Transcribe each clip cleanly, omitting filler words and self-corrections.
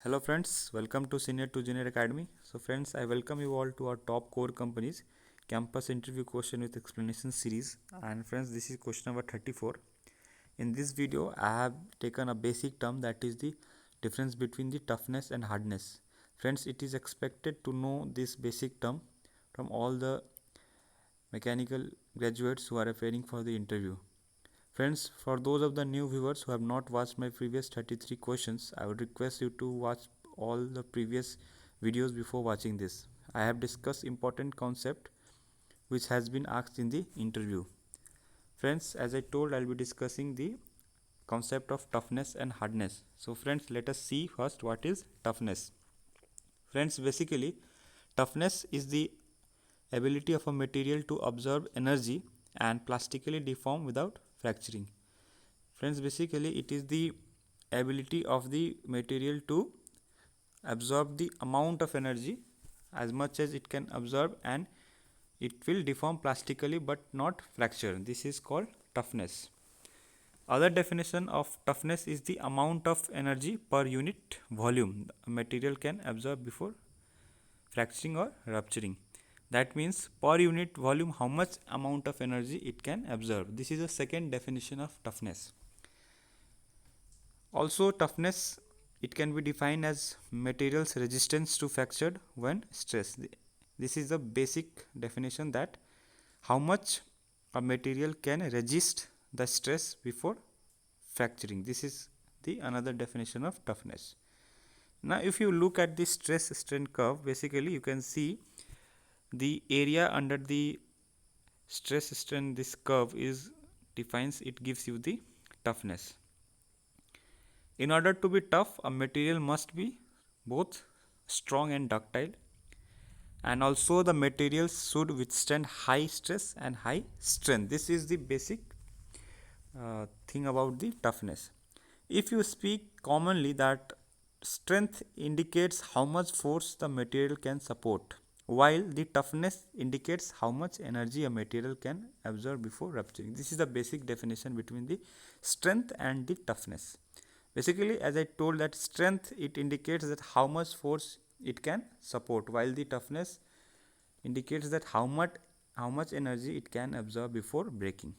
Hello friends, welcome to Senior to Junior Academy. So friends, I welcome you all to our top core companies campus interview question with explanation series. And friends, this is question number 34. In this video, I have taken a basic term that is the difference between the toughness and hardness. Friends, it is expected to know this basic term from all the mechanical graduates who are appearing for the interview. Friends, for those of the new viewers who have not watched my previous 33 questions, I would request you to watch all the previous videos before watching this. I have discussed important concept which has been asked in the interview. Friends, as I told, I'll be discussing the concept of toughness and hardness. So friends, let us see first what is toughness. Friends, basically, toughness is the ability of a material to absorb energy and plastically deform without fracturing. Friends, basically it is the ability of the material to absorb the amount of energy as much as it can absorb, and it will deform plastically but not fracture. This is called toughness. Other definition of toughness is the amount of energy per unit volume a material can absorb before fracturing or rupturing. That means per unit volume how much amount of energy it can absorb. This is the second definition of toughness. Also, toughness, it can be defined as material's resistance to fracture when stressed. This is the basic definition, that how much a material can resist the stress before fracturing. This is the another definition of toughness. Now if you look at the stress strain curve, basically you can see the area under the stress strain, this curve is defines, it gives you the toughness. In order to be tough, a material must be both strong and ductile, and also the materials should withstand high stress and high strain. This is the basic thing about the toughness. If you speak commonly, that strength indicates how much force the material can support, while the toughness indicates how much energy a material can absorb before rupturing. This is the basic definition between the strength and the toughness. Basically, as I told, that strength, it indicates that how much force it can support, while the toughness indicates that how much energy it can absorb before breaking.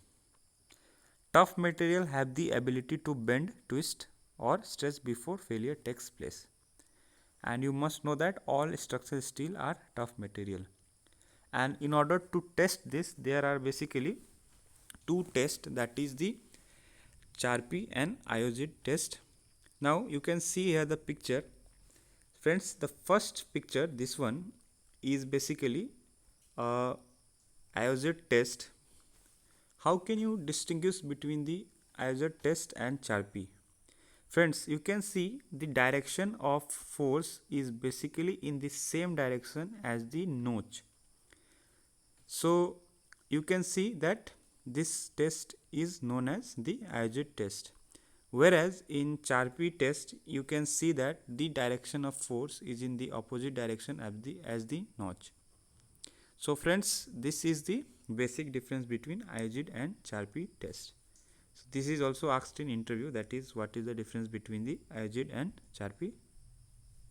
Tough material have the ability to bend, twist or stretch before failure takes place. And you must know that all structural steel are tough material. And in order to test this, there are basically two tests, that is the Charpy and IOGIT test. Now you can see here the picture. Friends, the first picture, this one, is basically a IOGIT test. How can you distinguish between the IOGIT test and Charpy? Friends, you can see the direction of force is basically in the same direction as the notch. So you can see that this test is known as the IOGIT test. Whereas in Charpy test, you can see that the direction of force is in the opposite direction as the notch. So friends, this is the basic difference between IOGIT and Charpy test. So this is also asked in interview, that is what is the difference between the IOGIT and Charpy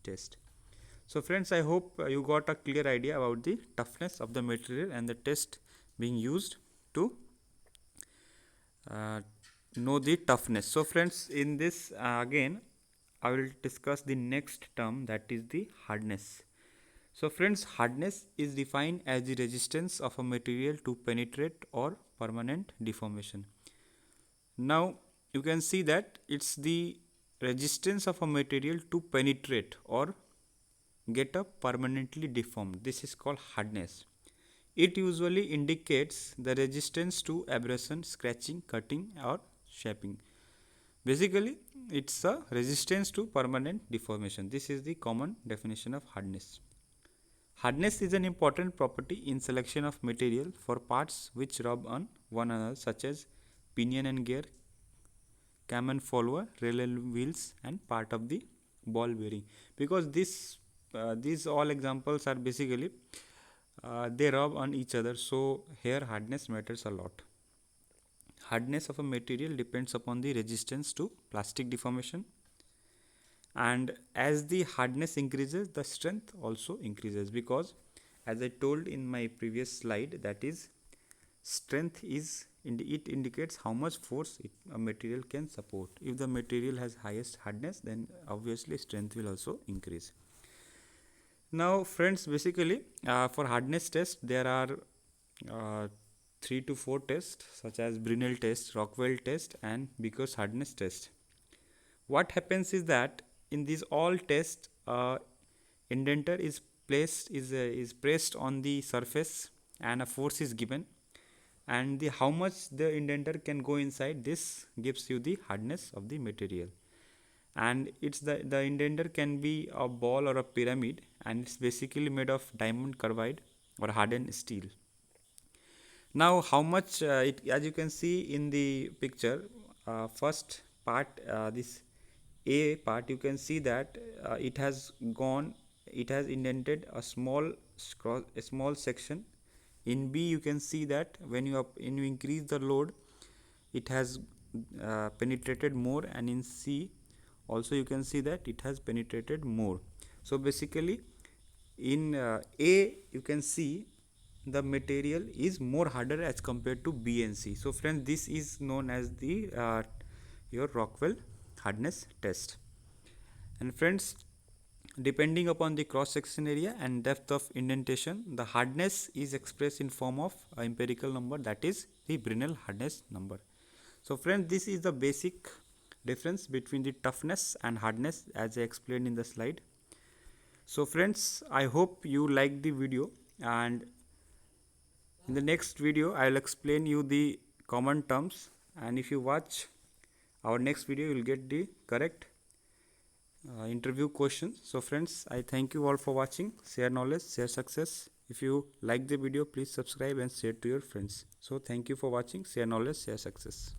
test. So friends, I hope you got a clear idea about the toughness of the material and the test being used to uh, know the toughness. So friends, in this again I will discuss the next term, that is the hardness. So friends, hardness is defined as the resistance of a material to penetrate or permanent deformation. Now you can see that it's the resistance of a material to penetrate or get up permanently deformed. This is called hardness. It usually indicates the resistance to abrasion, scratching, cutting or shaping. Basically, it's a resistance to permanent deformation. This is the common definition of hardness. Hardness is an important property in selection of material for parts which rub on one another, such as pinion and gear, cam and follower, rail wheels and part of the ball bearing. Because these all examples are basically they rub on each other, so here hardness matters a lot. Hardness of a material depends upon the resistance to plastic deformation, and as the hardness increases, the strength also increases, because as I told in my previous slide, that is, strength is it indicates how much force a material can support. If the material has highest hardness, then obviously strength will also increase. Now friends, basically for hardness test there are 3 to 4 tests, such as Brinell test, Rockwell test, and Vickers hardness test. What happens is that in these all tests, indenter is pressed on the surface, and a force is given, and the how much the indenter can go inside, this gives you the hardness of the material. And it's the indenter can be a ball or a pyramid, and it's basically made of diamond carbide or hardened steel. Now how much as you can see in the picture, first part, this A part, you can see that it has indented a small section. In B you can see that when you increase the load, it has penetrated more, and in C also you can see that it has penetrated more. So basically in A you can see the material is more harder as compared to B and C. So friends, this is known as the your Rockwell hardness test. And friends, depending upon the cross section area and depth of indentation, the hardness is expressed in form of a empirical number, that is the Brinell hardness number. So friends, this is the basic difference between the toughness and hardness as I explained in the slide. So friends, I hope you liked the video, and in the next video I will explain you the common terms, and if you watch our next video you will get the correct interview questions. So friends, I thank you all for watching. Share knowledge, share success. If you like the video, please subscribe and share to your friends. So thank you for watching. Share knowledge, share success.